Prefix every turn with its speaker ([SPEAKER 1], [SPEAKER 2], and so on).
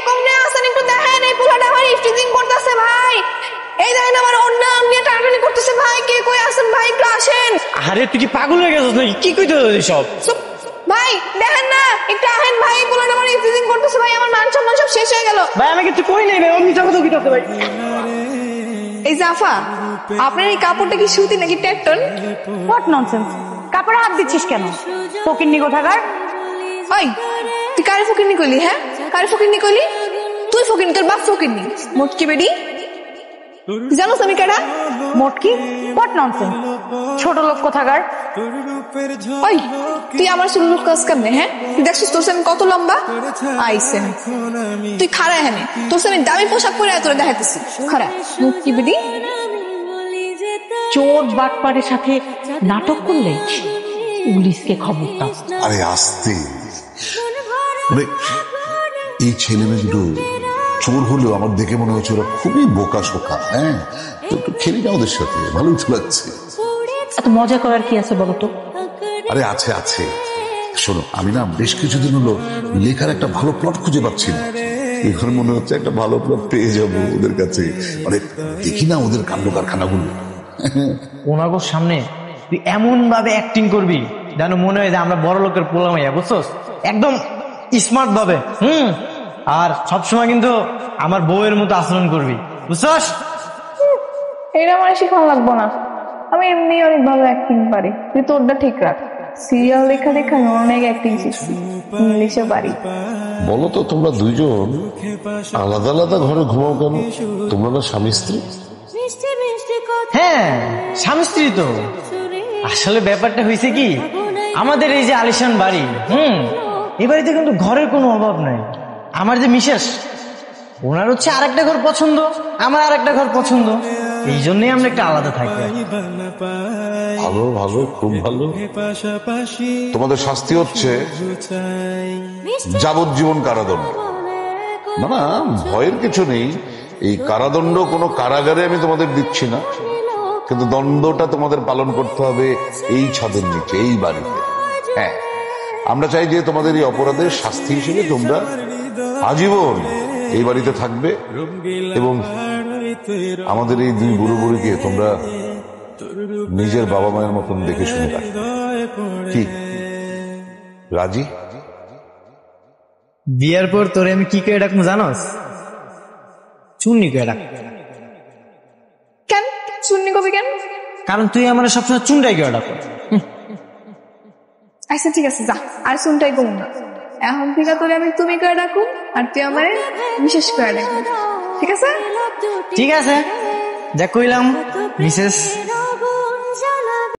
[SPEAKER 1] কমনে আছেন একটু দেখেন, এই পোলাটা আমার স্টিচিং করতেছে ভাই। এই দেখেন আমার অন্য নিয়ে টানাটানি করতেছে ভাই। কে কই আছেন ভাই, একটু আসেন।
[SPEAKER 2] আরে তুই কি পাগল হয়ে গেছিস নাকি? কি কইতে সব
[SPEAKER 1] ভাই দেখেন না, একটু আহেন ভাই, পোলাটা আমার স্টিচিং করতেছে ভাই। আমার মান সম্মান সব শেষ হয়ে গেল
[SPEAKER 2] ভাই। আমি কিছু কই নাই ভাই, অমনি কথা কইতাছে ভাই।
[SPEAKER 1] এই জাফা, আপনার এই কাপড়টা কি সুতি নাকি টেকটন?
[SPEAKER 3] হোয়াট ননসেন্স, কাপড়ে হাত দিচ্ছিস কেন? ফকিন্নি কোথাকার।
[SPEAKER 1] ওই তুই কারে ফকিন্নি কইলি? হ্যাঁ কারে ফকিন্নি কইলি? তুই ফকিন্নি, তোর বাপ ফকিন্নি। মোটকি বেডি, জানোস আমি কারা?
[SPEAKER 3] মোটকি? হোয়াট ননসেন্স, ছোট লোক কোথাকার।
[SPEAKER 1] ওই তুই আমার ছোট লোক কাজ কেমনে? হ্যাঁ তুই দেখছিস তোর আমি কত লম্বা? আইসেন তুই খাড়া, হ্যাঁ তোর আমি দামি পোশাক পরে তোরা দেখাইতেছি। খাড়া মোটকি বেডি।
[SPEAKER 3] চোর বাটপারের সাথে নাটক করলে পুলিশকে খবর দাও।
[SPEAKER 4] আরে আস্তে, মানে এই ছেলে মেয়ে দুটো চোর হলেও আমার দেখে মনে হচ্ছে ওরা খুবই বোকা শোকা। হ্যাঁ তো একটু খেলি না ওদের সাথে, ভালোই তো লাগছে।
[SPEAKER 3] এত মজা করার কি আছে বলতো?
[SPEAKER 4] আরে আছে আছে, শোনো আমি না বেশ কিছুদিন হলো লেখার একটা ভালো প্লট খুঁজে পাচ্ছি না। এখন মনে হচ্ছে একটা ভালো প্লট পেয়ে যাবো ওদের কাছে। মানে দেখি না ওদের কাণ্ড কারখানাগুলো।
[SPEAKER 2] ওনাগোর সামনে তুই এমন ভাবে অ্যাক্টিং করবি যেন মনে হয় যে আমরা বড় লোকের পোলা মাইয়া, বুঝছস? একদম স্মার্ট ভাবে। আর সবসময় কিন্তু আমার বউয়ের মতো আচরণ করবি, বুঝছস?
[SPEAKER 1] এটা আমার শেখানো লাগবো না, আমি এমনি অনেক ভালো অ্যাক্টিং পারি। তুই তোরটা ঠিক রাখ। সিরিয়াল লেখা দেখা আমি অনেক অ্যাক্টিং শিখছি, ইংলিশে পারি।
[SPEAKER 4] বলো তো তোমরা দুইজন আলাদা আলাদা ঘরে ঘুমাও কেন? তোমরা না স্বামী স্ত্রী?
[SPEAKER 2] হ্যাঁ স্বামী স্ত্রী তো। আসলে ব্যাপারটা হয়েছে কি, আমাদের এই যে আলিশান বাড়ি, এই বাড়িতে কিন্তু ঘরের কোনো অভাব নাই। আমার যে মিসেস, ওনার হচ্ছে আরেকটা ঘর পছন্দ, আমার আরেকটা ঘর পছন্দ, এই জন্যই আমরা একটা আলাদা থাকি।
[SPEAKER 4] ভালো ভালো, খুব ভালো। তোমাদের শাস্তি হচ্ছে যাবজ্জীবন কারাদণ্ড। না না, ভয়ের কিছু নেই। এই কারাদণ্ড কোনো কারাগারে আমি তোমাদের দিচ্ছি না, কিন্তু দণ্ডটা তোমাদের পালন করতে হবে এই ছাদের নিচে, এই বাড়িতে। হ্যাঁ, আমরা চাই যে তোমাদের এই অপরাধের শাস্তি হিসেবে তোমরা আজীবন এই বাড়িতে থাকবে এবং আমাদের এই দুই বুড়ো বুড়িকে তোমরা নিজের বাবা মায়ের মতন দেখে শুনে রাখবে। কি রাজি?
[SPEAKER 2] বিয়ার পর তোরে আমি কি করে ডাকবো জানোস? চুন্নি করে ডাক।
[SPEAKER 1] কেন চুন্নি কবি কেন?
[SPEAKER 2] কারণ তুই আমার সবসময় চুনটাই করে ডাকো।
[SPEAKER 1] আচ্ছা ঠিক আছে, যা আর চুনটাই কমু না। এখন থেকে তোরে আমি তুমি করে ডাকু, আর তুই আমারে বিশেষ করে ডাকবি। ঠিক আছে?
[SPEAKER 2] ঠিক আছে, যা কইলাম মিসেস।